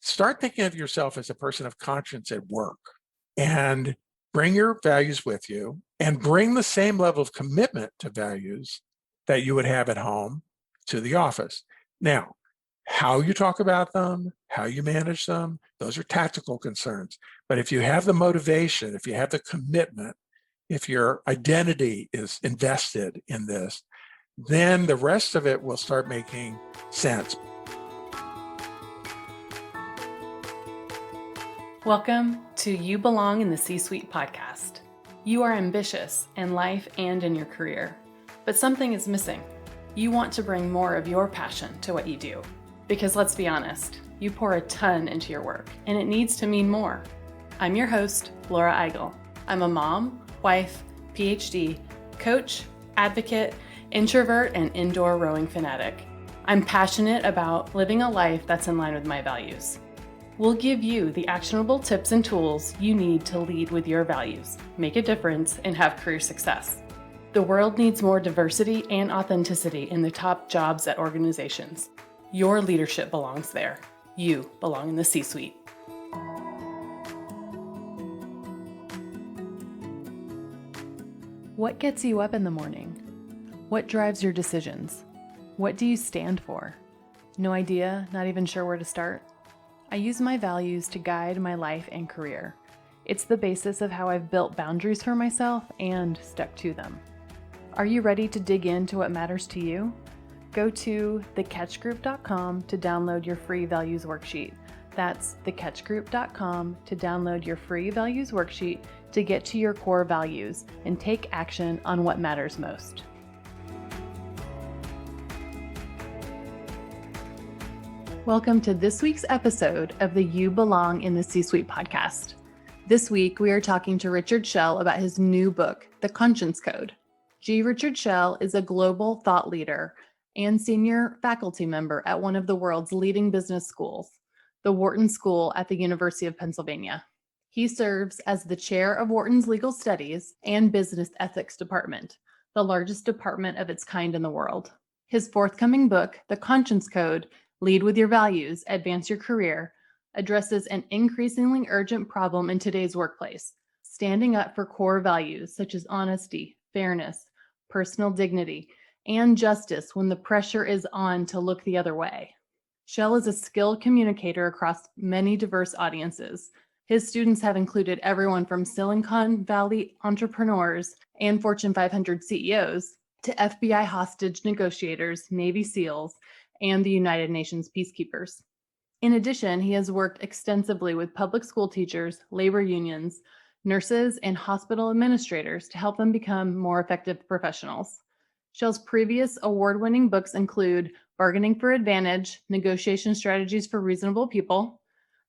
start thinking of yourself as a person of conscience at work and bring your values with you and bring the same level of commitment to values that you would have at home to the office. Now, how you talk about them, how you manage them, those are tactical concerns. But if you have the motivation, if you have the commitment, if your identity is invested in this, then the rest of it will start making sense. Welcome to You Belong in the C-Suite podcast. You are ambitious in life and in your career, but something is missing. You want to bring more of your passion to what you do. Because let's be honest, you pour a ton into your work, and it needs to mean more. I'm your host, Laura Eigel. I'm a mom, wife, PhD, coach, advocate, introvert, and indoor rowing fanatic. I'm passionate about living a life that's in line with my values. We'll give you the actionable tips and tools you need to lead with your values, make a difference, and have career success. The world needs more diversity and authenticity in the top jobs at organizations. Your leadership belongs there. You belong in the C-Suite. What gets you up in the morning? What drives your decisions? What do you stand for? No idea, not even sure where to start? I use my values to guide my life and career. It's the basis of how I've built boundaries for myself and stuck to them. Are you ready to dig into what matters to you? Go to thecatchgroup.com to download your free values worksheet. That's thecatchgroup.com to download your free values worksheet to get to your core values and take action on what matters most. Welcome to this week's episode of the You Belong in the C-Suite podcast. This week, we are talking to Richard Shell about his new book, The Conscience Code. Richard Shell is a global thought leader and senior faculty member at one of the world's leading business schools, the Wharton School at the University of Pennsylvania. He serves as the chair of Wharton's Legal Studies and Business Ethics Department, the largest department of its kind in the world. His forthcoming book, The Conscience Code, Lead with Your Values, Advance Your Career, addresses an increasingly urgent problem in today's workplace, standing up for core values such as honesty, fairness, personal dignity, and justice when the pressure is on to look the other way. Shell is a skilled communicator across many diverse audiences. His students have included everyone from Silicon Valley entrepreneurs and Fortune 500 CEOs to FBI hostage negotiators, Navy SEALs, and the United Nations peacekeepers. In addition, he has worked extensively with public school teachers, labor unions, nurses, and hospital administrators to help them become more effective professionals. Shell's previous award-winning books include Bargaining for Advantage, Negotiation Strategies for Reasonable People,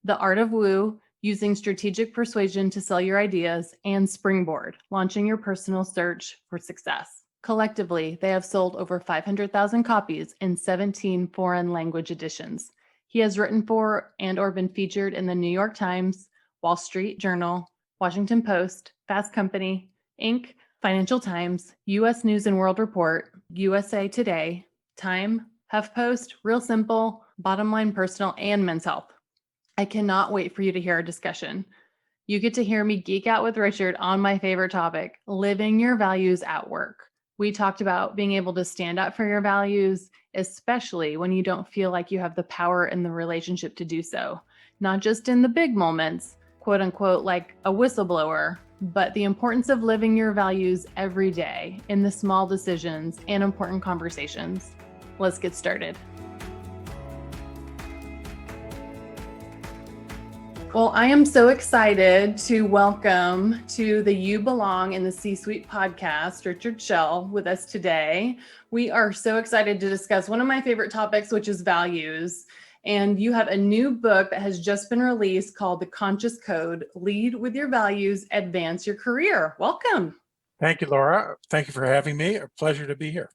The Art of Woo, Using Strategic Persuasion to Sell Your Ideas, and Springboard, Launching Your Personal Search for Success. Collectively, they have sold over 500,000 copies in 17 foreign language editions. He has written for and/or been featured in the New York Times, Wall Street Journal, Washington Post, Fast Company, Inc., Financial Times, U.S. News and World Report, USA Today, Time, HuffPost, Real Simple, Bottom Line Personal, and Men's Health. I cannot wait for you to hear our discussion. You get to hear me geek out with Richard on my favorite topic, living your values at work. We talked about being able to stand up for your values, especially when you don't feel like you have the power in the relationship to do so. Not just in the big moments, quote unquote, like a whistleblower, but the importance of living your values every day in the small decisions and important conversations. Let's get started. Well, I am so excited to welcome to the You Belong in the C-Suite podcast, Richard Shell, with us today. We are so excited to discuss one of my favorite topics, which is values. And you have a new book that has just been released called The Conscious Code, Lead with Your Values, Advance Your Career. Welcome. Thank you, Laura. Thank you for having me. A pleasure to be here.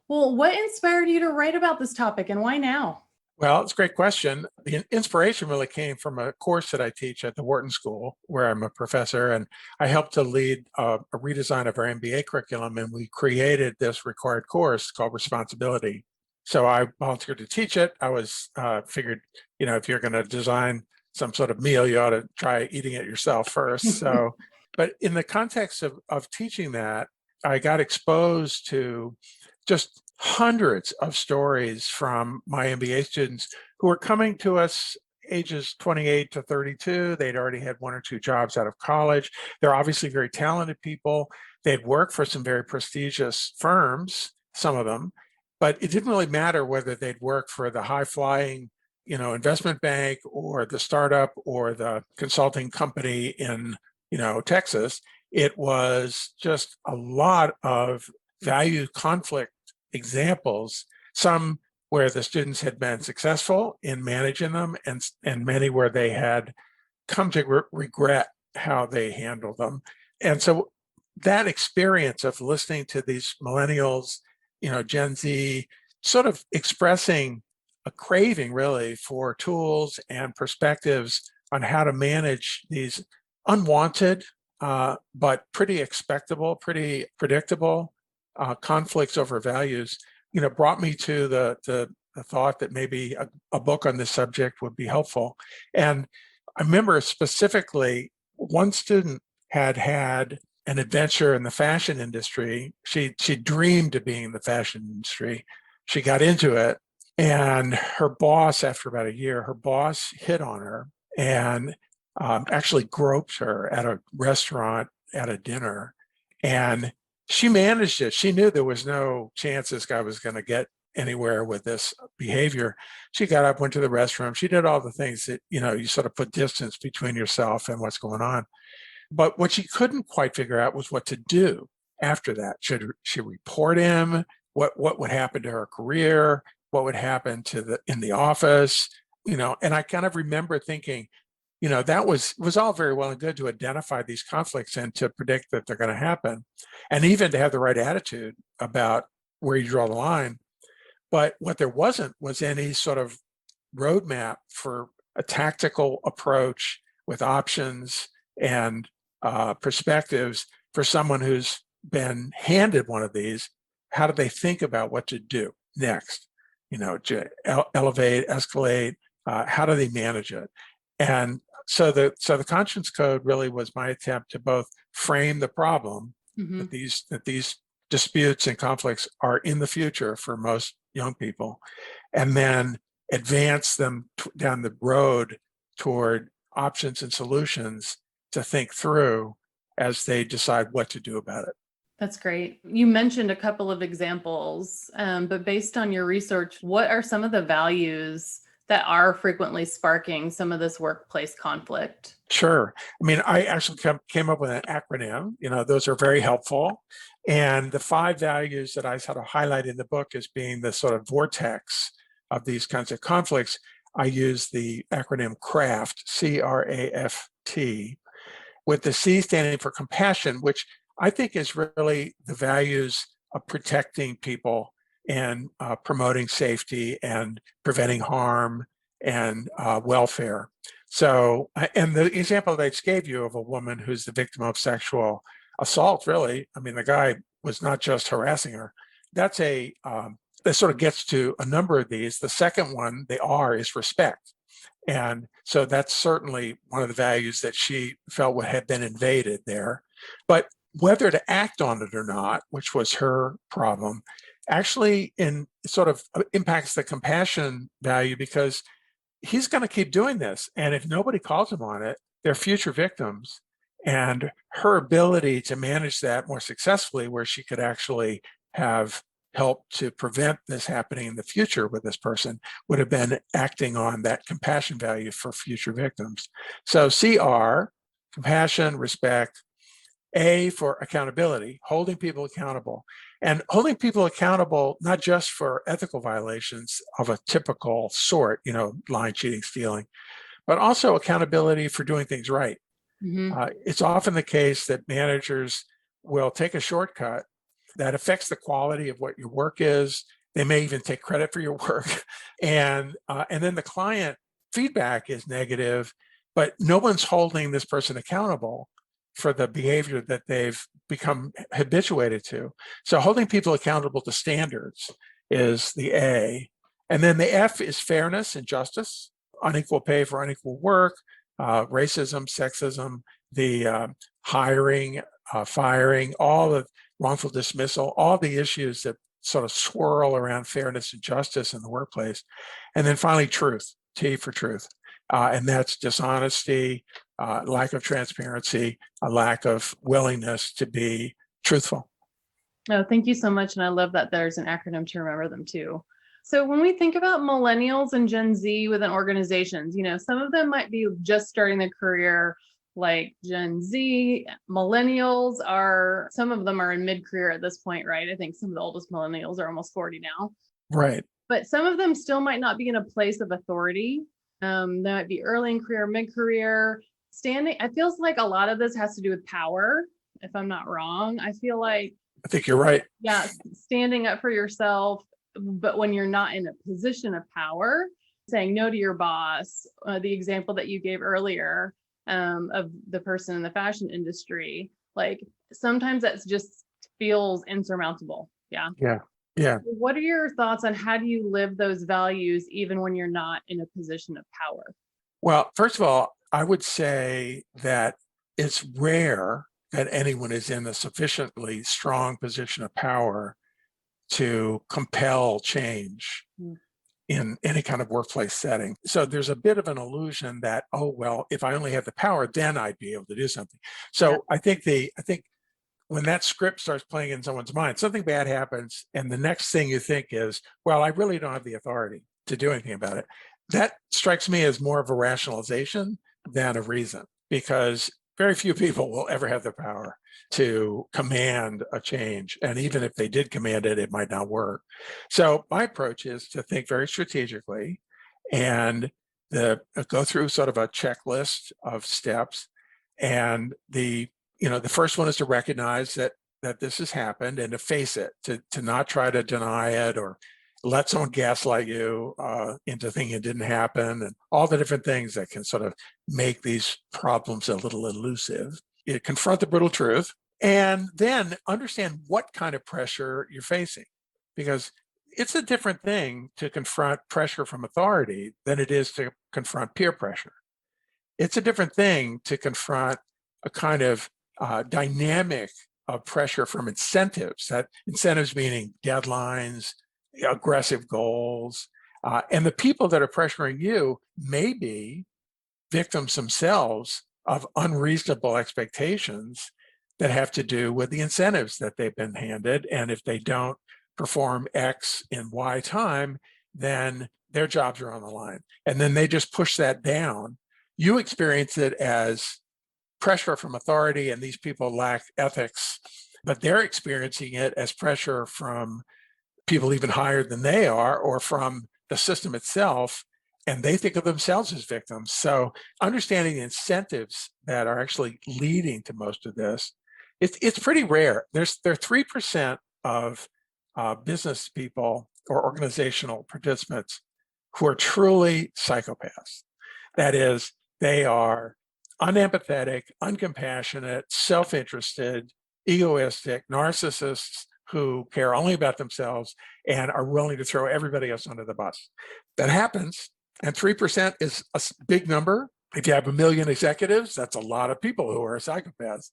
Well, what inspired you to write about this topic and why now? Well, it's a great question. The inspiration really came from a course that I teach at the Wharton School, where I'm a professor, and I helped to lead a redesign of our MBA curriculum, and we created this required course called Responsibility. So I volunteered to teach it. I was figured, if you're going to design some sort of meal, you ought to try eating it yourself first. So, but in the context of teaching that, I got exposed to just hundreds of stories from my MBA students who were coming to us ages 28 to 32. They'd already had one or two jobs out of college. They're obviously very talented people. They'd worked for some very prestigious firms, some of them, but it didn't really matter whether they'd work for the high flying, investment bank or the startup or the consulting company in, Texas. It was just a lot of value conflict examples, some where the students had been successful in managing them, and many where they had come to regret how they handled them. And so that experience of listening to these millennials, Gen Z, sort of expressing a craving really for tools and perspectives on how to manage these unwanted, but pretty expectable, pretty predictable conflicts over values, brought me to the thought that maybe a book on this subject would be helpful. And I remember specifically one student had an adventure in the fashion industry. She dreamed of being in the fashion industry. She got into it, and her boss, after about a year, her boss hit on her and actually groped her at a restaurant at a dinner. And she managed it. She knew there was no chance this guy was going to get anywhere with this behavior. She got up, went to the restroom. She did all the things that, you sort of put distance between yourself and what's going on. But what she couldn't quite figure out was what to do after that. Should she report him? What would happen to her career? What would happen in the office? And I kind of remember thinking, that was all very well and good to identify these conflicts and to predict that they're going to happen, and even to have the right attitude about where you draw the line. But what there wasn't was any sort of roadmap for a tactical approach with options and perspectives for someone who's been handed one of these. How do they think about what to do next? Elevate, escalate. How do they manage it? And so the conscience code really was my attempt to both frame the problem that these disputes and conflicts are in the future for most young people, and then advance them down the road toward options and solutions to think through as they decide what to do about it. That's great. You mentioned a couple of examples, but based on your research, what are some of the values that are frequently sparking some of this workplace conflict? Sure. I mean, I actually came up with an acronym. Those are very helpful. And the 5 values that I sort of highlight in the book as being the sort of vortex of these kinds of conflicts, I use the acronym CRAFT, C-R-A-F-T, with the C standing for compassion, which I think is really the values of protecting people and promoting safety and preventing harm and welfare. So, and the example that I just gave you of a woman who's the victim of sexual assault, really, I mean, the guy was not just harassing her. That's that sort of gets to a number of these. The second one, the R, is respect. And so that's certainly one of the values that she felt had been invaded there. But whether to act on it or not, which was her problem, actually sort of impacts the compassion value, because he's going to keep doing this. And if nobody calls him on it, they're future victims. And her ability to manage that more successfully, where she could actually have helped to prevent this happening in the future with this person, would have been acting on that compassion value for future victims. So CR, compassion, respect. A for accountability, holding people accountable. And holding people accountable, not just for ethical violations of a typical sort, lying, cheating, stealing, but also accountability for doing things right. It's often the case that managers will take a shortcut that affects the quality of what your work is. They may even take credit for your work. And then the client feedback is negative, but no one's holding this person accountable for the behavior that they've become habituated to. So holding people accountable to standards is the A. And then the F is fairness and justice, unequal pay for unequal work, racism, sexism, the hiring, firing, all the wrongful dismissal, all the issues that sort of swirl around fairness and justice in the workplace. And then finally, truth, T for truth. And that's dishonesty, lack of transparency, a lack of willingness to be truthful. Oh, thank you so much. And I love that there's an acronym to remember them too. So when we think about millennials and Gen Z within organizations, some of them might be just starting their career like Gen Z. Millennials some of them are in mid-career at this point, right? I think some of the oldest millennials are almost 40 now. Right. But some of them still might not be in a place of authority. They might be early in career, mid-career. It feels like a lot of this has to do with power, if I'm not wrong. I feel like I think you're right. Yeah, standing up for yourself, but when you're not in a position of power, saying no to your boss, the example that you gave earlier of the person in the fashion industry, like sometimes that just feels insurmountable. Yeah. Yeah. Yeah. What are your thoughts on how do you live those values even when you're not in a position of power? Well, first of all, I would say that it's rare that anyone is in a sufficiently strong position of power to compel change in any kind of workplace setting. So there's a bit of an illusion that, oh, well, if I only had the power, then I'd be able to do something. So I think when that script starts playing in someone's mind, something bad happens, and the next thing you think is, well, I really don't have the authority to do anything about it. That strikes me as more of a rationalization than a reason, because very few people will ever have the power to command a change. And even if they did command it, it might not work. So my approach is to think very strategically and go through sort of a checklist of steps. And the first one is to recognize that this has happened and to face it, to not try to deny it or let someone gaslight you into thinking it didn't happen, and all the different things that can sort of make these problems a little elusive. You confront the brutal truth and then understand what kind of pressure you're facing, because it's a different thing to confront pressure from authority than it is to confront peer pressure. It's a different thing to confront a kind of dynamic of pressure from incentives, that incentives meaning deadlines, aggressive goals. And the people that are pressuring you may be victims themselves of unreasonable expectations that have to do with the incentives that they've been handed. And if they don't perform X in Y time, then their jobs are on the line. And then they just push that down. You experience it as pressure from authority, and these people lack ethics, but they're experiencing it as pressure from people even higher than they are, or from the system itself, and they think of themselves as victims. So understanding the incentives that are actually leading to most of this, it's pretty rare. There are 3% of business people or organizational participants who are truly psychopaths. That is, they are unempathetic, uncompassionate, self-interested, egoistic, narcissists who care only about themselves and are willing to throw everybody else under the bus. That happens, and 3% is a big number. If you have 1 million executives, that's a lot of people who are psychopaths.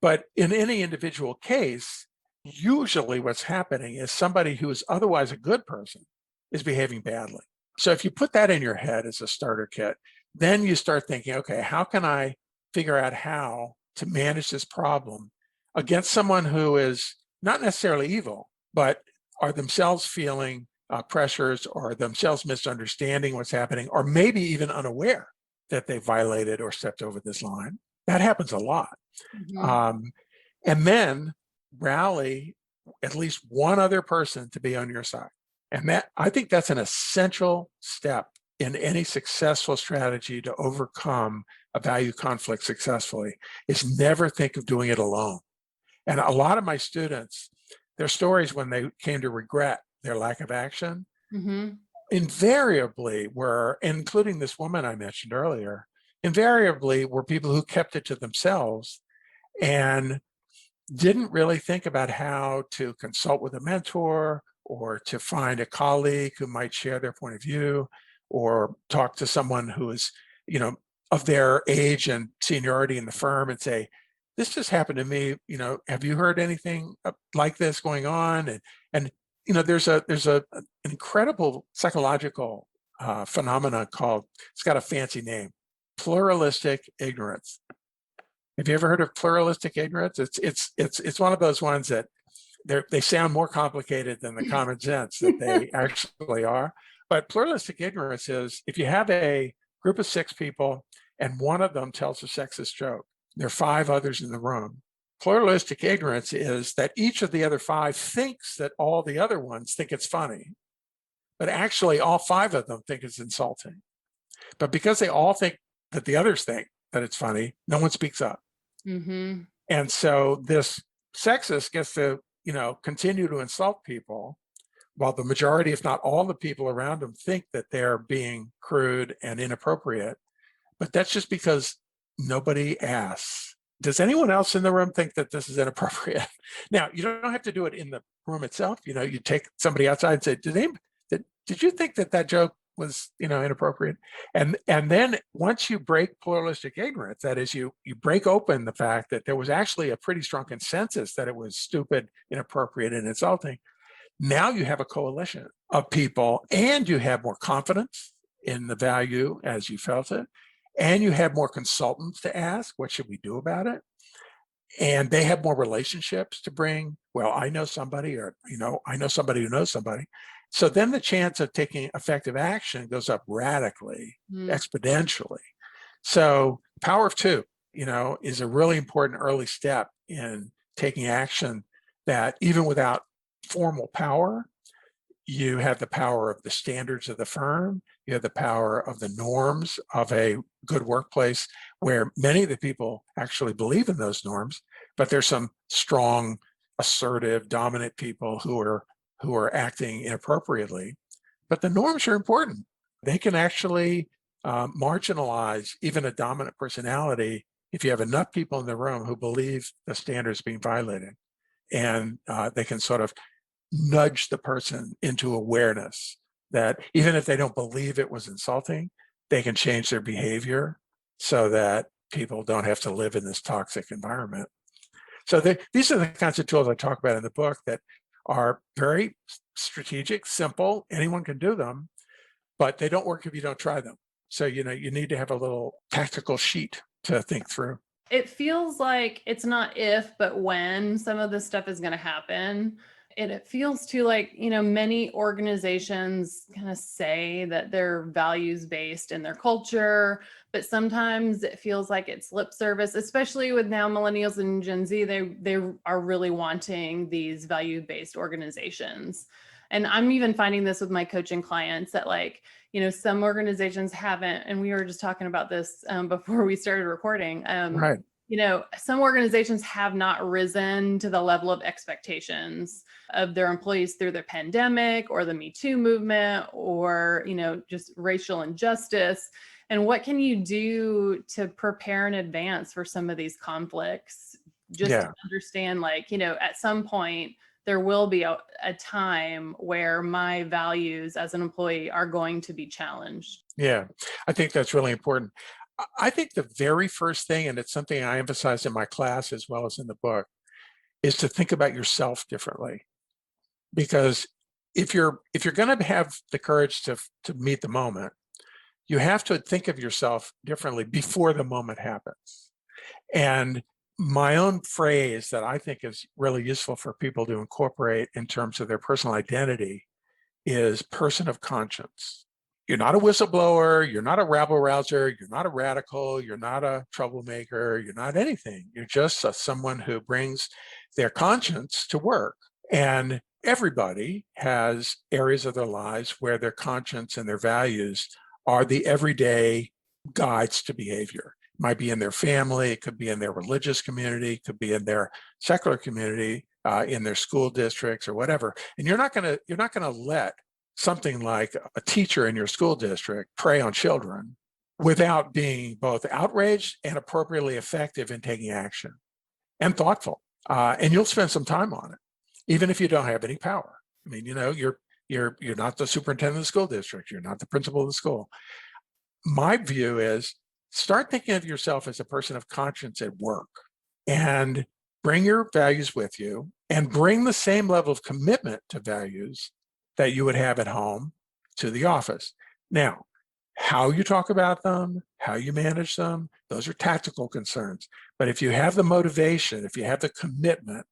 But in any individual case, usually what's happening is somebody who is otherwise a good person is behaving badly. So if you put that in your head as a starter kit, then you start thinking, okay, how can I figure out how to manage this problem against someone who is not necessarily evil, but are themselves feeling pressures, or themselves misunderstanding what's happening, or maybe even unaware that they violated or stepped over this line. That happens a lot. Mm-hmm. And then rally at least one other person to be on your side. And I think that's an essential step in any successful strategy to overcome a value conflict successfully, is never think of doing it alone. And a lot of my students, their stories when they came to regret their lack of action, invariably were, including this woman I mentioned earlier, invariably were people who kept it to themselves and didn't really think about how to consult with a mentor or to find a colleague who might share their point of view, or talk to someone who is, of their age and seniority in the firm and say, this just happened to me, have you heard anything like this going on? And there's an incredible psychological phenomenon called, it's got a fancy name, pluralistic ignorance. Have you ever heard of pluralistic ignorance? It's one of those ones that they sound more complicated than the common sense that they actually are. But pluralistic ignorance is if you have a group of 6 people and one of them tells a sexist joke, there are 5 others in the room. Pluralistic ignorance is that each of the other 5 thinks that all the other ones think it's funny, but actually all 5 of them think it's insulting. But because they all think that the others think that it's funny, no one speaks up. Mm-hmm. And so this sexist gets to, continue to insult people while the majority, if not all the people around them think that they're being crude and inappropriate. But that's just because nobody asks. Does anyone else in the room think that this is inappropriate? Now, you don't have to do it in the room itself. You take somebody outside and say, did you think that joke was, inappropriate? And then once you break pluralistic ignorance, that is, you break open the fact that there was actually a pretty strong consensus that it was stupid, inappropriate, and insulting. Now you have a coalition of people, and you have more confidence in the value as you felt it, and you have more consultants to ask, what should we do about it? And they have more relationships to bring, well, I know somebody, or, I know somebody who knows somebody. So then the chance of taking effective action goes up radically, exponentially. So power of 2, is a really important early step in taking action that even without formal power, you have the power of the standards of the firm, you have the power of the norms of a good workplace where many of the people actually believe in those norms, but there's some strong, assertive, dominant people who are acting inappropriately. But the norms are important. They can actually marginalize even a dominant personality if you have enough people in the room who believe the standards being violated. And they can sort of nudge the person into awareness that even if they don't believe it was insulting, they can change their behavior so that people don't have to live in this toxic environment. So these are the kinds of tools I talk about in the book that are very strategic, simple, anyone can do them, but they don't work if you don't try them. So, you need to have a little tactical sheet to think through. It feels like it's not if, but when some of this stuff is going to happen. And it feels too like, many organizations kind of say that they're values based in their culture, but sometimes it feels like it's lip service, especially with now millennials and Gen Z. They are really wanting these value based organizations. And I'm even finding this with my coaching clients that some organizations haven't, and we were just talking about this before we started recording. Right. Some organizations have not risen to the level of expectations of their employees through the pandemic or the Me Too movement or, just racial injustice. And what can you do to prepare in advance for some of these conflicts? Just to understand, at some point, there will be a time where my values as an employee are going to be challenged. Yeah, I think that's really important. I think the very first thing, and it's something I emphasize in my class as well as in the book, is to think about yourself differently. Because if you're going to have the courage to meet the moment, you have to think of yourself differently before the moment happens. And my own phrase that I think is really useful for people to incorporate in terms of their personal identity is person of conscience. You're not a whistleblower, you're not a rabble rouser, you're not a radical, you're not a troublemaker, you're not anything. You're just someone who brings their conscience to work. And everybody has areas of their lives where their conscience and their values are the everyday guides to behavior. It might be in their family, it could be in their religious community, it could be in their secular community, in their school districts or whatever. And you're not gonna let something like a teacher in your school district prey on children without being both outraged and appropriately effective in taking action and thoughtful. And you'll spend some time on it, even if you don't have any power. I mean, you're not the superintendent of the school district. You're not the principal of the school. My view is start thinking of yourself as a person of conscience at work and bring your values with you and bring the same level of commitment to values that you would have at home to the office. Now, how you talk about them, how you manage them, those are tactical concerns. But if you have the motivation, if you have the commitment,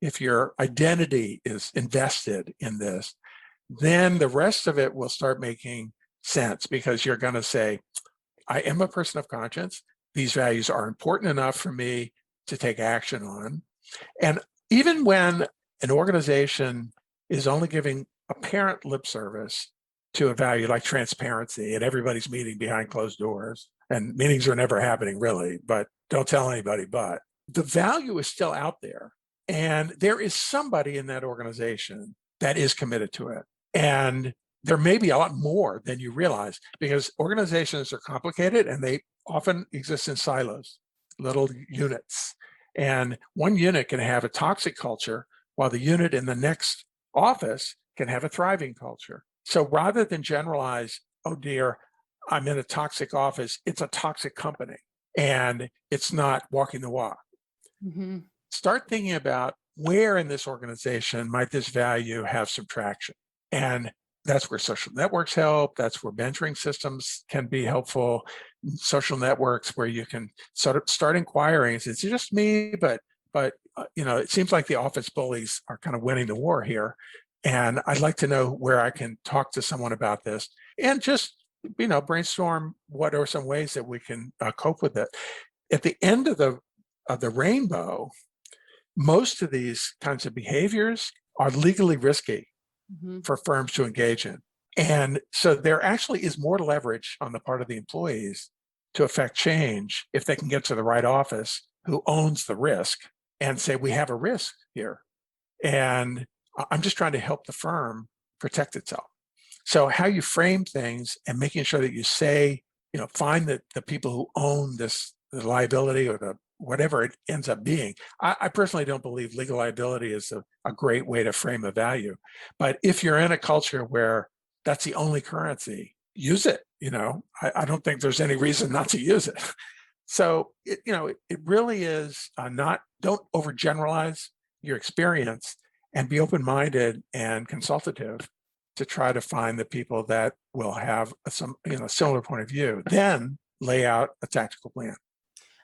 if your identity is invested in this, then the rest of it will start making sense because you're going to say, I am a person of conscience. These values are important enough for me to take action on. And even when an organization is only giving apparent lip service to a value like transparency and everybody's meeting behind closed doors, and meetings are never happening really, but don't tell anybody, but the value is still out there. And there is somebody in that organization that is committed to it. And there may be a lot more than you realize because organizations are complicated and they often exist in silos, little units. And one unit can have a toxic culture while the unit in the next office can have a thriving culture. So rather than generalize, oh dear, I'm in a toxic office, it's a toxic company and it's not walking the walk. Mm-hmm. Start thinking about where in this organization might this value have some traction. And that's where social networks help. That's where mentoring systems can be helpful. Social networks where you can sort of start inquiring. It's just me, but it seems like the office bullies are kind of winning the war here. And I'd like to know where I can talk to someone about this and just, brainstorm what are some ways that we can cope with it. At the end of the rainbow, most of these kinds of behaviors are legally risky for firms to engage in. And so there actually is more leverage on the part of the employees to affect change if they can get to the right office who owns the risk and say, we have a risk here. And I'm just trying to help the firm protect itself. So how you frame things and making sure that you say, find the people who own the liability or the whatever it ends up being. I personally don't believe legal liability is a great way to frame a value. But if you're in a culture where that's the only currency, use it. I don't think there's any reason not to use it. So, it really is don't overgeneralize your experience and be open-minded and consultative to try to find the people that will have some, similar point of view. Then lay out a tactical plan.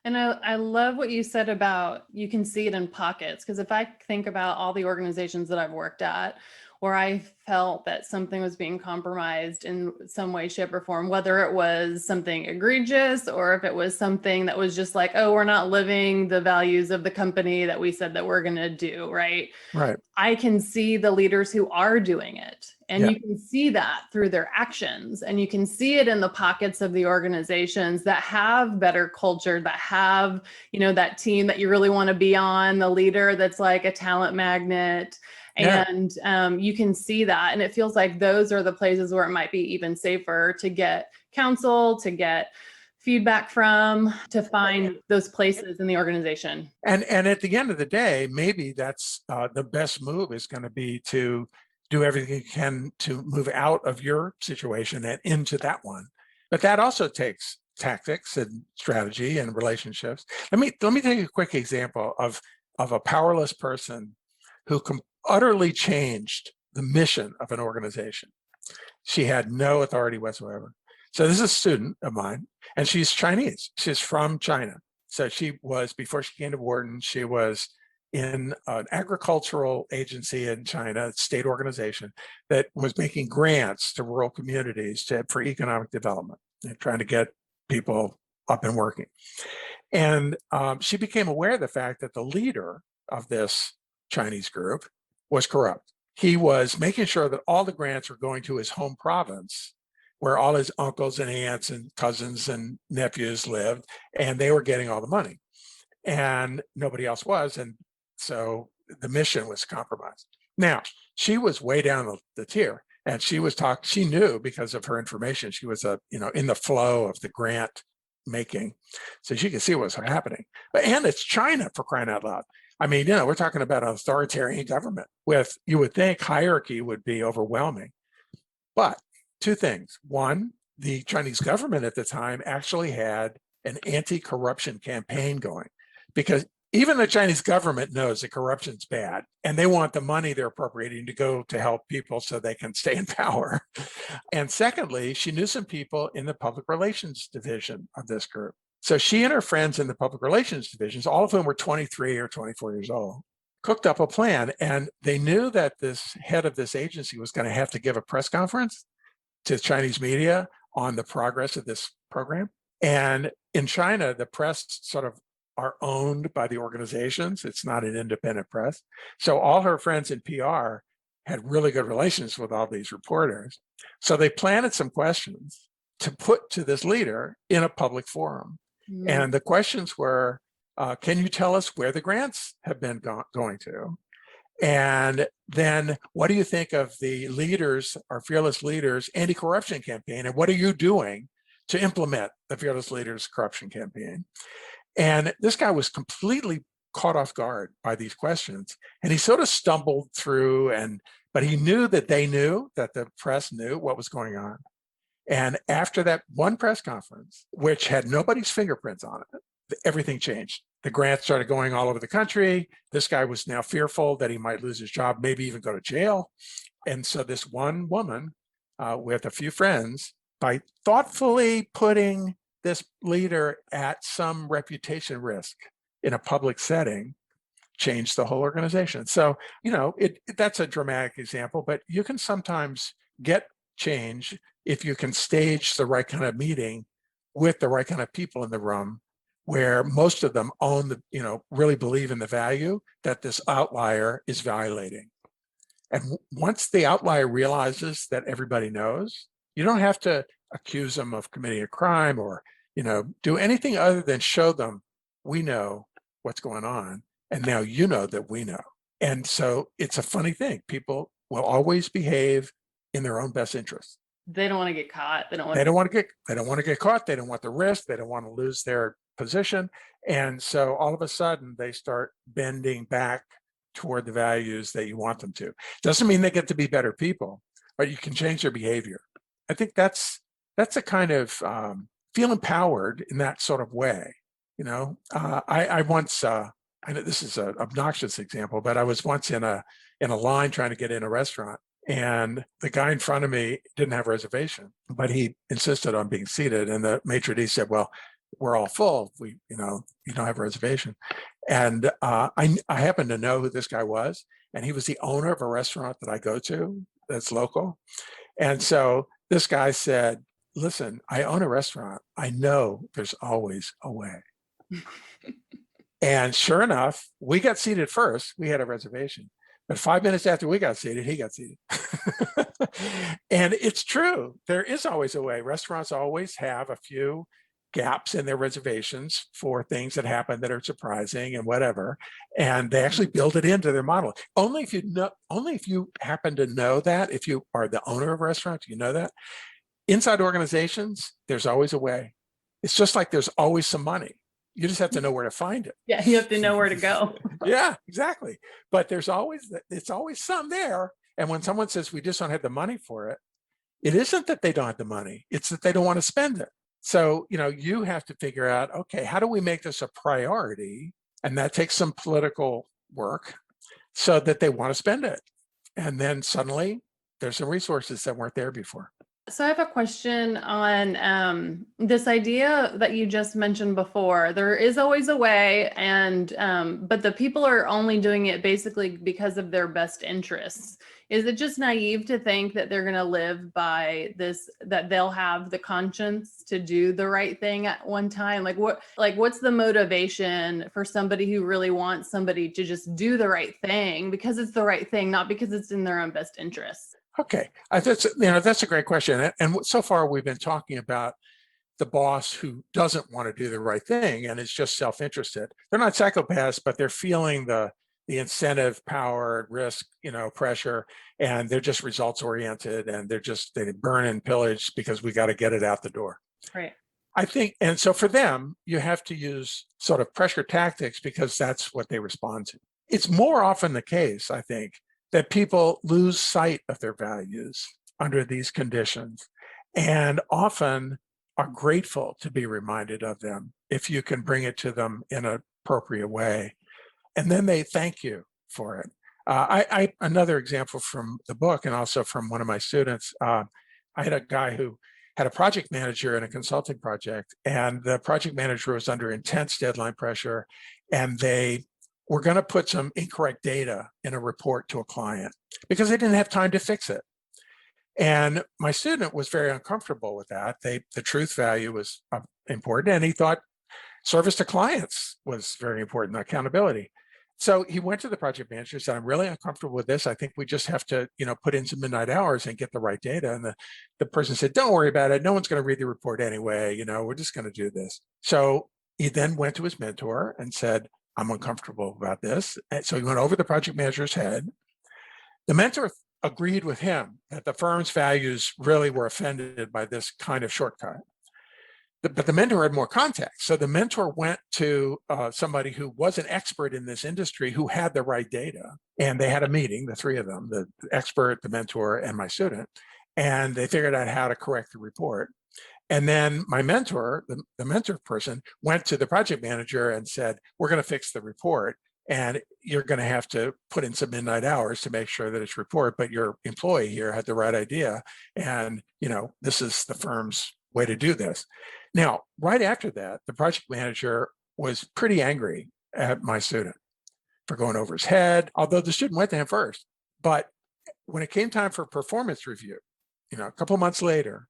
And I love what you said about you can see it in pockets. Because if I think about all the organizations that I've worked at where I felt that something was being compromised in some way, shape, or form, whether it was something egregious or if it was something that was just like, oh, we're not living the values of the company that we said that we're going to do, right? Right. I can see the leaders who are doing it. And Yeah. you can see that through their actions, and you can see it in the pockets of the organizations that have better culture, that have, that team that you really want to be on, the leader that's like a talent magnet. Yeah. And you can see that. And it feels like those are the places where it might be even safer to get counsel, to get feedback from, to find those places in the organization. And at the end of the day, maybe that's the best move is going to be to do everything you can to move out of your situation and into that one. But that also takes tactics and strategy and relationships. Let me take a quick example of a powerless person who utterly changed the mission of an organization. She had no authority whatsoever. So this is a student of mine, and she's Chinese. She's from China. So she was, before she came to Wharton, she was in an agricultural agency in China, a state organization that was making grants to rural communities for economic development and trying to get people up and working. And she became aware of the fact that the leader of this Chinese group was corrupt. He was making sure that all the grants were going to his home province, where all his uncles and aunts and cousins and nephews lived, and they were getting all the money. And nobody else was. And so the mission was compromised. Now, she was way down the tier, and she knew because of her information, she was in the flow of the grant making. So she could see what was happening. And it's China, for crying out loud. I mean, we're talking about an authoritarian government with, you would think hierarchy would be overwhelming. But two things. One, the Chinese government at the time actually had an anti-corruption campaign going, because even the Chinese government knows that corruption's bad and they want the money they're appropriating to go to help people so they can stay in power. And secondly, she knew some people in the public relations division of this group. So she and her friends in the public relations divisions, all of whom were 23 or 24 years old, cooked up a plan. And they knew that this head of this agency was going to have to give a press conference to Chinese media on the progress of this program. And in China, the press sort of are owned by the organizations. It's not an independent press. So all her friends in PR had really good relations with all these reporters. So they planted some questions to put to this leader in a public forum. And the questions were, can you tell us where the grants have been going to? And then what do you think of the leaders, our Fearless Leaders anti-corruption campaign? And what are you doing to implement the Fearless Leaders corruption campaign? And this guy was completely caught off guard by these questions. And he sort of stumbled through, but he knew that they knew, that the press knew what was going on. And after that one press conference, which had nobody's fingerprints on it, everything changed. The grants started going all over the country. This guy was now fearful that he might lose his job, maybe even go to jail. And so this one woman with a few friends, by thoughtfully putting this leader at some reputation risk in a public setting, changed the whole organization. So, that's a dramatic example, but you can sometimes get change if you can stage the right kind of meeting with the right kind of people in the room, where most of them really believe in the value that this outlier is violating. And once the outlier realizes that everybody knows, you don't have to accuse them of committing a crime or, do anything other than show them, we know what's going on. And now you know that we know. And so it's a funny thing. People will always behave in their own best interest. They don't want to get caught. They don't want to get caught. They don't want the risk. They don't want to lose their position. And so all of a sudden they start bending back toward the values that you want them to. Doesn't mean they get to be better people, but you can change their behavior. I think that's a kind of feel empowered in that sort of way. I once, I know this is an obnoxious example, but I was once in a line trying to get in a restaurant, and the guy in front of me didn't have a reservation, but he insisted on being seated. And the maitre d' said, "Well, we're all full. You don't have a reservation." And I happened to know who this guy was, and he was the owner of a restaurant that I go to that's local. And so this guy said, "Listen, I own a restaurant. I know there's always a way." And sure enough, we got seated first. We had a reservation. But 5 minutes after we got seated, he got seated. And it's true. There is always a way. Restaurants always have a few gaps in their reservations for things that happen that are surprising and whatever. And they actually build it into their model. Only if you happen to know that, if you are the owner of a restaurant, you know that. Inside organizations, there's always a way. It's just like there's always some money. You just have to know where to find it. Yeah, you have to know where to go. Yeah, exactly. But it's always some there. And when someone says we just don't have the money for it, it isn't that they don't have the money. It's that they don't want to spend it. So, you have to figure out, okay, how do we make this a priority? And that takes some political work so that they want to spend it. And then suddenly there's some resources that weren't there before. So I have a question on this idea that you just mentioned before. There is always a way, and but the people are only doing it basically because of their best interests. Is it just naive to think that they're going to live by this, that they'll have the conscience to do the right thing at one time? What's the motivation for somebody who really wants somebody to just do the right thing because it's the right thing, not because it's in their own best interests? Okay, that's a great question. And so far we've been talking about the boss who doesn't want to do the right thing and is just self-interested. They're not psychopaths, but they're feeling the incentive, power, risk, pressure, and they're just results oriented, and they burn and pillage because we got to get it out the door. Right. I think, and so for them, you have to use sort of pressure tactics because that's what they respond to. it's more often the case, I think, that people lose sight of their values under these conditions and often are grateful to be reminded of them if you can bring it to them in an appropriate way. And then they thank you for it. Another example from the book and also from one of my students, I had a guy who had a project manager in a consulting project, and the project manager was under intense deadline pressure, and they were going to put some incorrect data in a report to a client because they didn't have time to fix it. And my student was very uncomfortable with that. The truth value was important, and he thought service to clients was very important, accountability. So he went to the project manager and said, I'm really uncomfortable with this. I think we just have to, put in some midnight hours and get the right data. And the person said, don't worry about it. No one's going to read the report anyway. We're just going to do this. So he then went to his mentor and said, I'm uncomfortable about this. And so he went over the project manager's head. The mentor agreed with him that the firm's values really were offended by this kind of shortcut. But the mentor had more context. So the mentor went to somebody who was an expert in this industry who had the right data. And they had a meeting, the three of them, the expert, the mentor, and my student. And they figured out how to correct the report. And then my mentor, the mentor person, went to the project manager and said, we're going to fix the report. And you're going to have to put in some midnight hours to make sure that it's report. But your employee here had the right idea. And, this is the firm's way to do this. Now, right after that, the project manager was pretty angry at my student for going over his head, although the student went to him first. But when it came time for performance review, a couple of months later,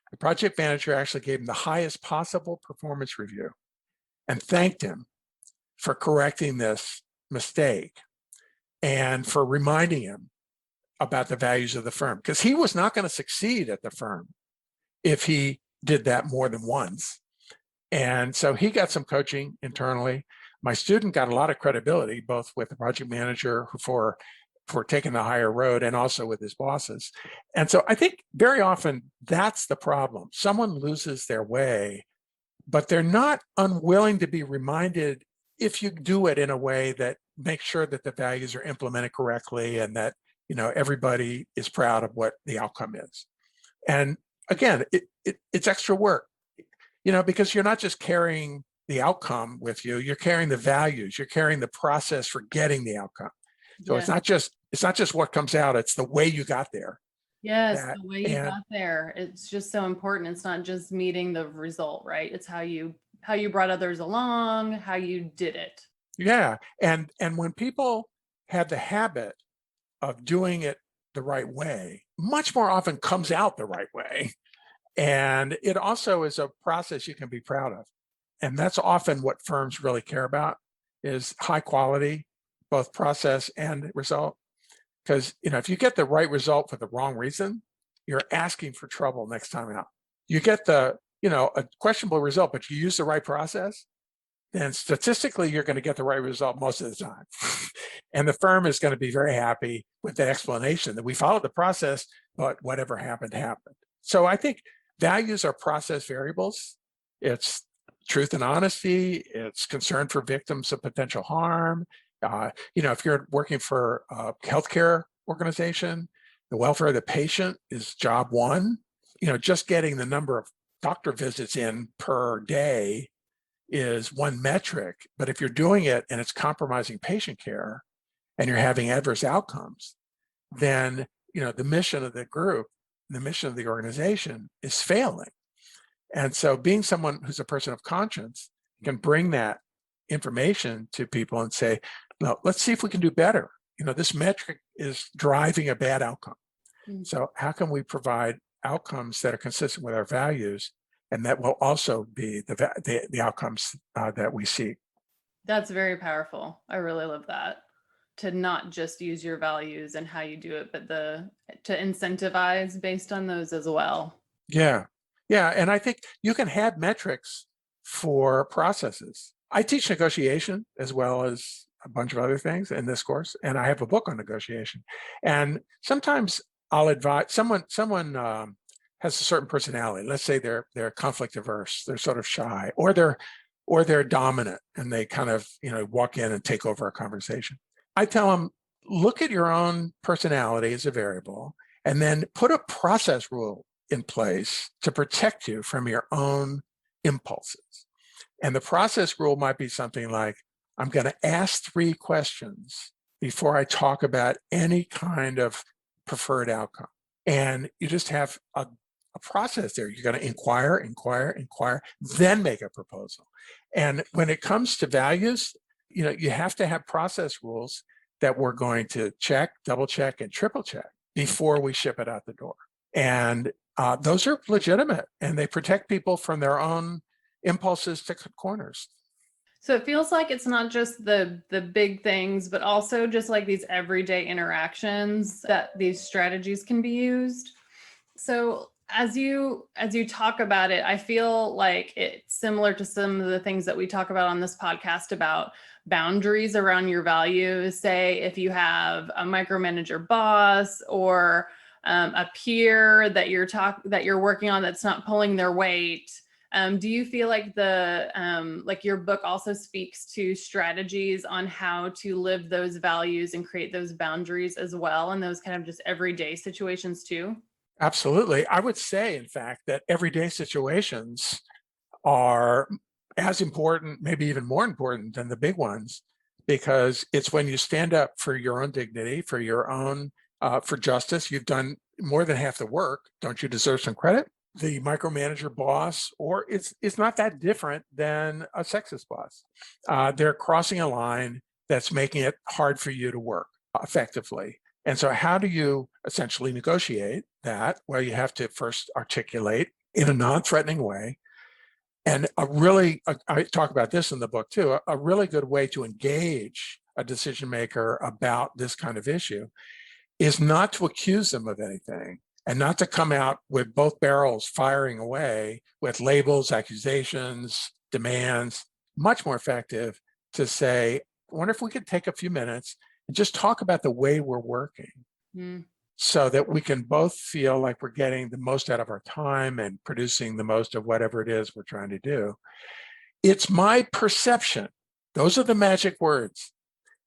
the project manager actually gave him the highest possible performance review and thanked him for correcting this mistake and for reminding him about the values of the firm, because he was not going to succeed at the firm if he did that more than once. And so he got some coaching internally. My student got a lot of credibility, both with the project manager for taking the higher road and also with his bosses. And so I think very often that's the problem. Someone loses their way, but they're not unwilling to be reminded if you do it in a way that makes sure that the values are implemented correctly and that, everybody is proud of what the outcome is. And again, it's extra work, because you're not just carrying the outcome with you, you're carrying the values, you're carrying the process for getting the outcome. So Yeah. it's not just what comes out, it's the way you got there. Yes, the way you got there. It's just so important. It's not just meeting the result, right? It's how you brought others along, how you did it. Yeah. And when people have the habit of doing it the right way, much more often comes out the right way. And it also is a process you can be proud of. And that's often what firms really care about, is high quality, both process and result. Because, if you get the right result for the wrong reason, you're asking for trouble next time out. You get a questionable result, but you use the right process, then statistically, you're going to get the right result most of the time. And the firm is going to be very happy with the explanation that we followed the process, but whatever happened, happened. So I think values are process variables. It's truth and honesty. It's concern for victims of potential harm. If you're working for a healthcare organization, the welfare of the patient is job one. Just getting the number of doctor visits in per day is one metric. But if you're doing it and it's compromising patient care and you're having adverse outcomes, then the mission of the group, the mission of the organization is failing. And so being someone who's a person of conscience can bring that information to people and say, no, let's see if we can do better. This metric is driving a bad outcome. So how can we provide outcomes that are consistent with our values, and that will also be the outcomes that we seek? That's very powerful. I really love that. To not just use your values and how you do it, but to incentivize based on those as well. Yeah. And I think you can have metrics for processes. I teach negotiation as well as a bunch of other things in this course, and I have a book on negotiation. And sometimes I'll advise someone has a certain personality. Let's say they're conflict averse, they're sort of shy, or they're dominant, and they kind of walk in and take over a conversation. I tell them, look at your own personality as a variable, and then put a process rule in place to protect you from your own impulses. And the process rule might be something like, I'm going to ask 3 questions before I talk about any kind of preferred outcome. And you just have a process there. You're going to inquire, then make a proposal. And when it comes to values, you have to have process rules that we're going to check, double check, and triple check before we ship it out the door. And those are legitimate, and they protect people from their own impulses to cut corners. So it feels like it's not just the big things, but also just like these everyday interactions that these strategies can be used. So as you talk about it, I feel like it's similar to some of the things that we talk about on this podcast about boundaries around your values. Say if you have a micromanager boss or a peer that you're working on that's not pulling their weight. Do you feel like like your book also speaks to strategies on how to live those values and create those boundaries as well, and those kind of just everyday situations too? Absolutely. I would say, in fact, that everyday situations are as important, maybe even more important than the big ones, because it's when you stand up for your own dignity, for your own, for justice. You've done more than half the work. Don't you deserve some credit? The micromanager boss, or it's not that different than a sexist boss. They're crossing a line that's making it hard for you to work effectively. And so how do you essentially negotiate that? Well, you have to first articulate in a non-threatening way. And I talk about this in the book too, a really good way to engage a decision maker about this kind of issue is not to accuse them of anything and not to come out with both barrels firing away with labels, accusations, demands. Much more effective to say, I wonder if we could take a few minutes and just talk about the way we're working so that we can both feel like we're getting the most out of our time and producing the most of whatever it is we're trying to do. It's my perception. Those are the magic words.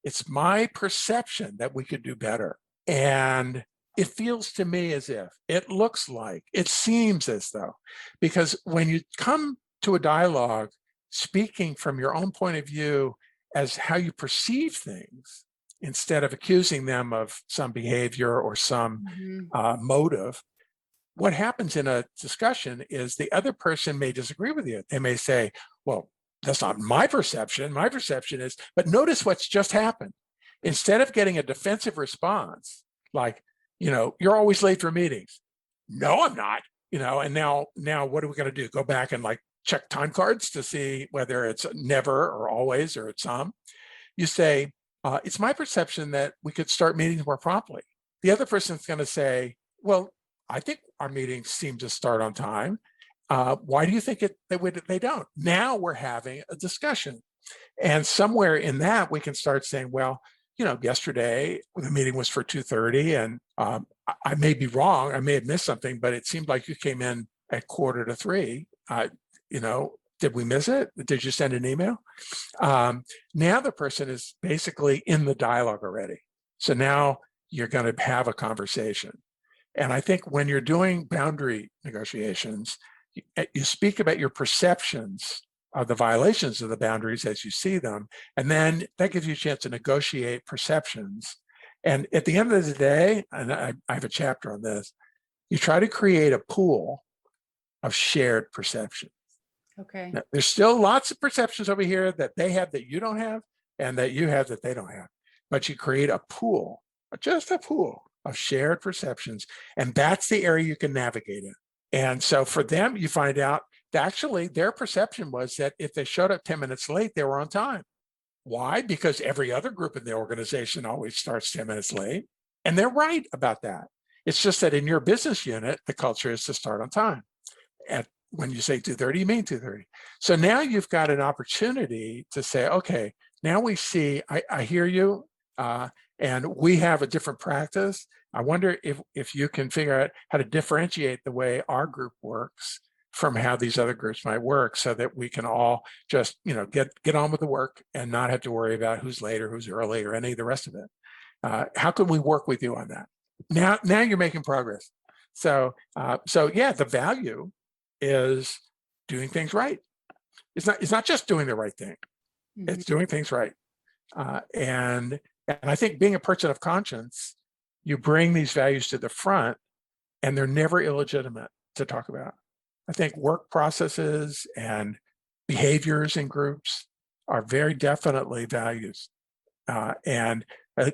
It's my perception that we could do better. And it feels to me as if, it looks like, it seems as though, because when you come to a dialogue speaking from your own point of view as how you perceive things, instead of accusing them of some behavior or some motive, what happens in a discussion is the other person may disagree with you. They may say, well, that's not my perception. My perception is, but notice what's just happened. Instead of getting a defensive response, like, you're always late for meetings. No, I'm not, and now what are we going to do? Go back and like check time cards to see whether it's never or always or it's some. You say, it's my perception that we could start meetings more promptly. The other person's going to say, well, I think our meetings seem to start on time. Why do you think they don't? Now we're having a discussion. And somewhere in that, we can start saying, well, yesterday the meeting was for 2:30, and I may be wrong. I may have missed something, but it seemed like you came in at 2:45. Did we miss it? Did you send an email? Now the person is basically in the dialogue already. So now you're going to have a conversation. And I think when you're doing boundary negotiations, you speak about your perceptions of the violations of the boundaries as you see them. And then that gives you a chance to negotiate perceptions. And at the end of the day, and I have a chapter on this, you try to create a pool of shared perception. Okay. Now, there's still lots of perceptions over here that they have that you don't have, and that you have that they don't have. But you create a pool, just a pool of shared perceptions. And that's the area you can navigate in. And so for them, you find out that actually their perception was that if they showed up 10 minutes late, they were on time. Why? Because every other group in the organization always starts 10 minutes late. And they're right about that. It's just that in your business unit, the culture is to start on time. And when you say 2:30, you mean 2:30. So now you've got an opportunity to say, okay, now we see, I hear you, and we have a different practice. I wonder if you can figure out how to differentiate the way our group works from how these other groups might work, so that we can all just, get on with the work and not have to worry about who's late or who's early or any of the rest of it. How can we work with you on that? Now you're making progress. So yeah, the value is doing things right. It's not just doing the right thing. It's doing things right. And I think being a person of conscience, you bring these values to the front, and they're never illegitimate to talk about. I think work processes and behaviors in groups are very definitely values. And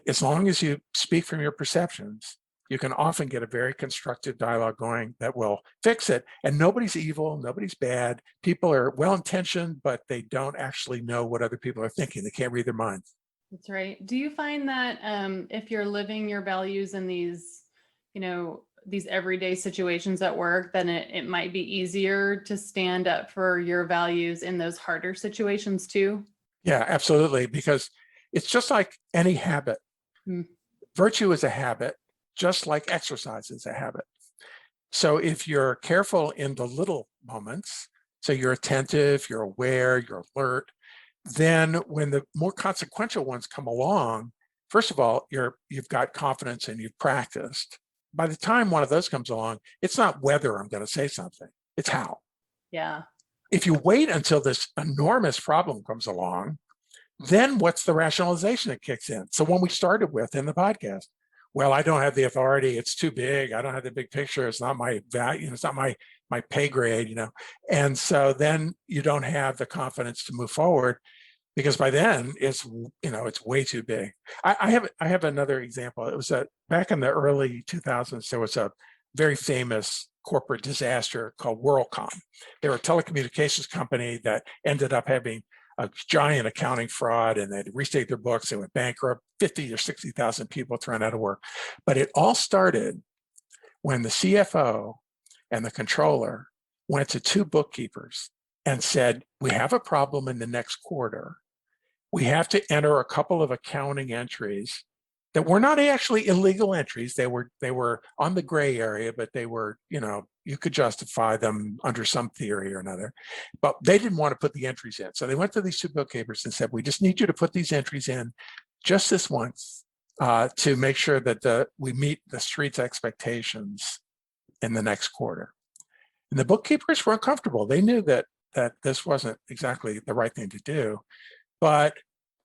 as long as you speak from your perceptions, you can often get a very constructive dialogue going that will fix it. And nobody's evil, nobody's bad. People are well-intentioned, but they don't actually know what other people are thinking. They can't read their minds. That's right. Do you find that if you're living your values in these, these everyday situations at work, then it might be easier to stand up for your values in those harder situations too? Yeah, absolutely. Because it's just like any habit. Mm. Virtue is a habit, just like exercise is a habit. So if you're careful in the little moments, so you're attentive, you're aware, you're alert, then when the more consequential ones come along, first of all, you've got confidence and you've practiced. By the time one of those comes along, it's not whether I'm going to say something, it's how. Yeah. If you wait until this enormous problem comes along, then what's the rationalization that kicks in? So when we started with in the podcast, well, I don't have the authority, it's too big, I don't have the big picture, it's not my value, it's not my pay grade, and so then you don't have the confidence to move forward, because by then it's way too big. I have another example. It was back in the early 2000s. There was a very famous corporate disaster called WorldCom. They were a telecommunications company that ended up having a giant accounting fraud, and they'd restate their books. They went bankrupt. 50 or 60,000 people thrown out of work. But it all started when the CFO and the controller went to two bookkeepers and said, "We have a problem in the next quarter. We have to enter a couple of accounting entries that were not actually illegal entries. They were on the gray area, but they were, you could justify them under some theory or another. But they didn't want to put the entries in. So they went to these two bookkeepers and said, "We just need you to put these entries in just this once to make sure that we meet the street's expectations in the next quarter." And the bookkeepers were uncomfortable. They knew that this wasn't exactly the right thing to do, but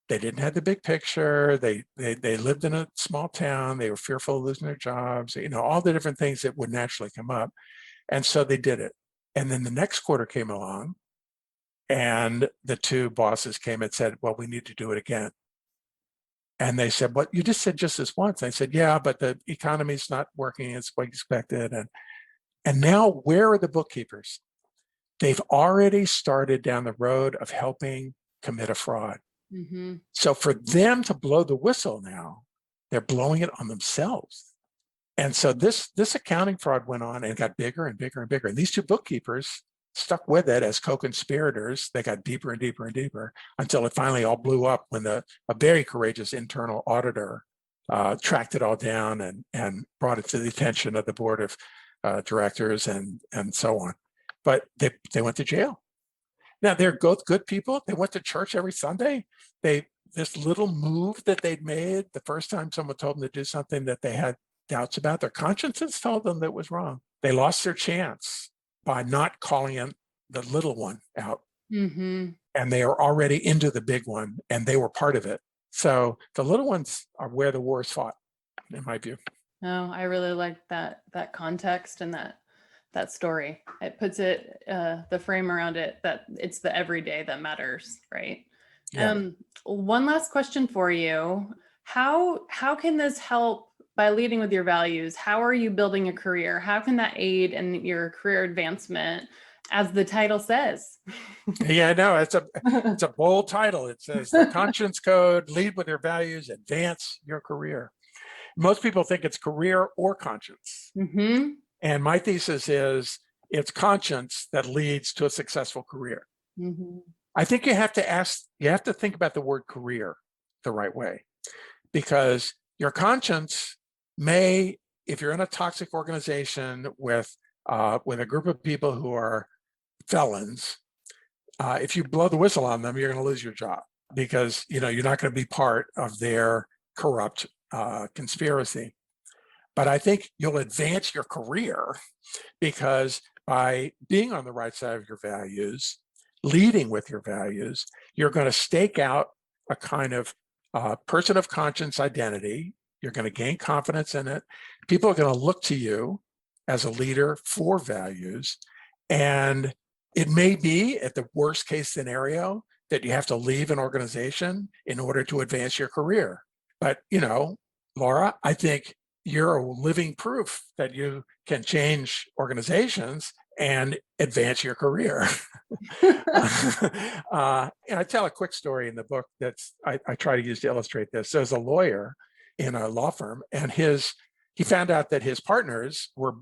they didn't have the big picture. They lived in a small town. They were fearful of losing their jobs, all the different things that would naturally come up. And so they did it. And then the next quarter came along, and the two bosses came and said, "Well, we need to do it again." And they said, "What, you just said just this once." I said, "Yeah, but the economy's not working as we expected." And now where are the bookkeepers? They've already started down the road of helping commit a fraud. Mm-hmm. So for them to blow the whistle now, they're blowing it on themselves. And so this accounting fraud went on and got bigger and bigger and bigger. And these two bookkeepers stuck with it as co-conspirators. They got deeper and deeper and deeper until it finally all blew up when a very courageous internal auditor tracked it all down and brought it to the attention of the board of directors and so on. But they went to jail. Now, they're both good people. They went to church every Sunday. This little move that they'd made, the first time someone told them to do something that they had doubts about, their consciences told them that was wrong. They lost their chance by not calling in the little one out. Mm-hmm. And they are already into the big one, and they were part of it. So the little ones are where the war is fought, in my view. No, I really like that context and that story. It puts it the frame around it that it's the everyday that matters, right? Yeah. One last question for you. How can this help by leading with your values? How are you building a career? How can that aid in your career advancement, as the title says? Yeah, no, it's a bold title. It says the Conscience Code: Lead with Your Values, Advance Your Career. Most people think it's career or conscience. Mm-hmm. And my thesis is it's conscience that leads to a successful career. Mm-hmm. I think you have to think about the word career the right way, because your conscience may, if you're in a toxic organization with a group of people who are felons, if you blow the whistle on them, you're going to lose your job because, you're not going to be part of their corrupt conspiracy. But I think you'll advance your career because by being on the right side of your values, leading with your values, you're going to stake out a kind of person of conscience identity. You're going to gain confidence in it. People are going to look to you as a leader for values. And it may be, at the worst case scenario, that you have to leave an organization in order to advance your career. But, Laura, I think you're living proof that you can change organizations and advance your career. And I tell a quick story in the book that's I try to use to illustrate this. So there's a lawyer in a law firm, and he found out that his partners were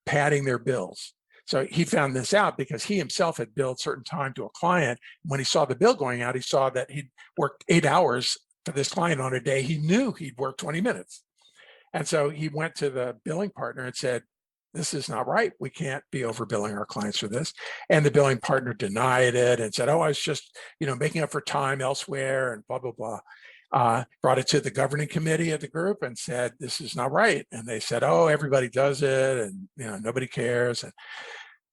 padding their bills. So he found this out because he himself had billed certain time to a client. When he saw the bill going out, he saw that he'd worked 8 hours for this client on a day. He knew he'd worked 20 minutes. And so he went to the billing partner and said, this is not right. We can't be overbilling our clients for this. And the billing partner denied it and said, oh, I was just, making up for time elsewhere and blah, blah, blah. Brought it to the governing committee of the group and said, this is not right. And they said, oh, everybody does it. And, nobody cares.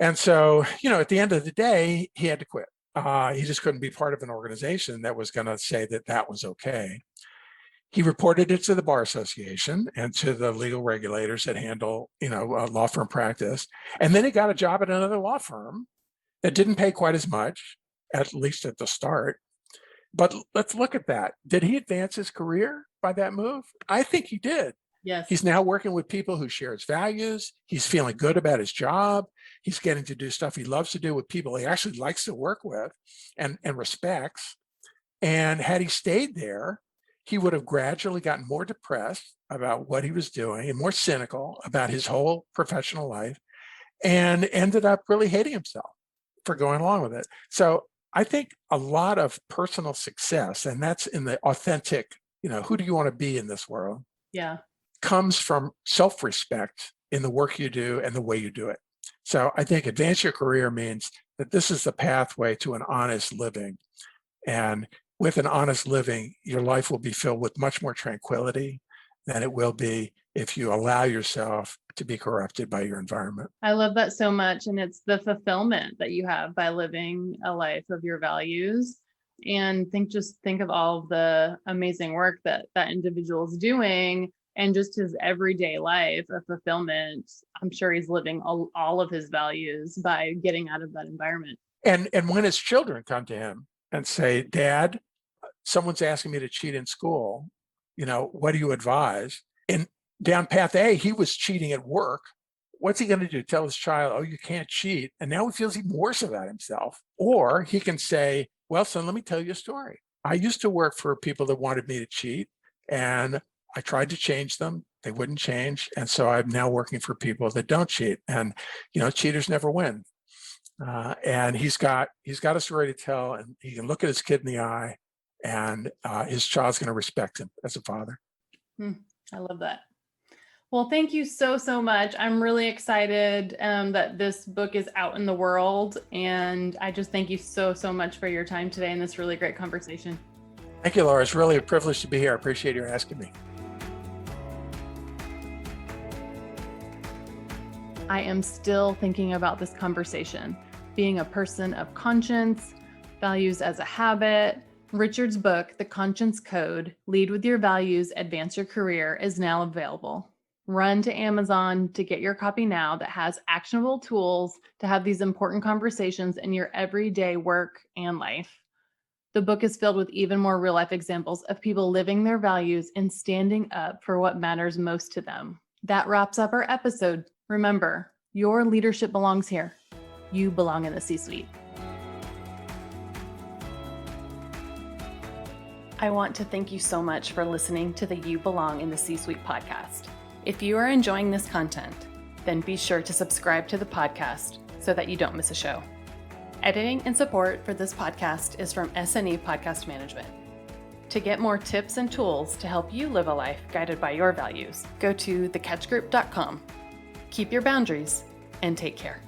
And so, at the end of the day, he had to quit. He just couldn't be part of an organization that was going to say that that was okay. He reported it to the Bar Association and to the legal regulators that handle, law firm practice. And then he got a job at another law firm that didn't pay quite as much, at least at the start. But let's look at that. Did he advance his career by that move? I think he did. Yes. He's now working with people who share his values. He's feeling good about his job. He's getting to do stuff he loves to do with people he actually likes to work with and respects. And had he stayed there, he would have gradually gotten more depressed about what he was doing and more cynical about his whole professional life and ended up really hating himself for going along with it. So I think a lot of personal success, and that's in the authentic, who do you want to be in this world? Yeah. Comes from self-respect in the work you do and the way you do it. So I think advance your career means that this is the pathway to an honest living. And with an honest living, your life will be filled with much more tranquility than it will be if you allow yourself to be corrupted by your environment. I love that so much. And it's the fulfillment that you have by living a life of your values. And think of all of the amazing work that individual is doing and just his everyday life of fulfillment. I'm sure he's living all of his values by getting out of that environment. And when his children come to him and say, Dad, someone's asking me to cheat in school, what do you advise? And down path A, he was cheating at work. What's he going to do? Tell his child, oh, you can't cheat. And now he feels even worse about himself. Or he can say, well, son, let me tell you a story. I used to work for people that wanted me to cheat, and I tried to change them. They wouldn't change. And so I'm now working for people that don't cheat. And, cheaters never win. And he's got a story to tell, and he can look at his kid in the eye, and his child's going to respect him as a father. I love that. Well, thank you so much. I'm really excited that this book is out in the world. And I just thank you so much for your time today and this really great conversation. Thank you, Laura. It's really a privilege to be here. I appreciate you asking me. I am still thinking about this conversation. Being a person of conscience, values as a habit. Richard's book, The Conscience Code, Lead with Your Values, Advance Your Career, is now available. Run to Amazon to get your copy now that has actionable tools to have these important conversations in your everyday work and life. The book is filled with even more real-life examples of people living their values and standing up for what matters most to them. That wraps up our episode. Remember, your leadership belongs here. You belong in the C-suite. I want to thank you so much for listening to the You Belong in the C-Suite podcast. If you are enjoying this content, then be sure to subscribe to the podcast so that you don't miss a show. Editing and support for this podcast is from S&E Podcast Management. To get more tips and tools to help you live a life guided by your values, go to thecatchgroup.com. Keep your boundaries and take care.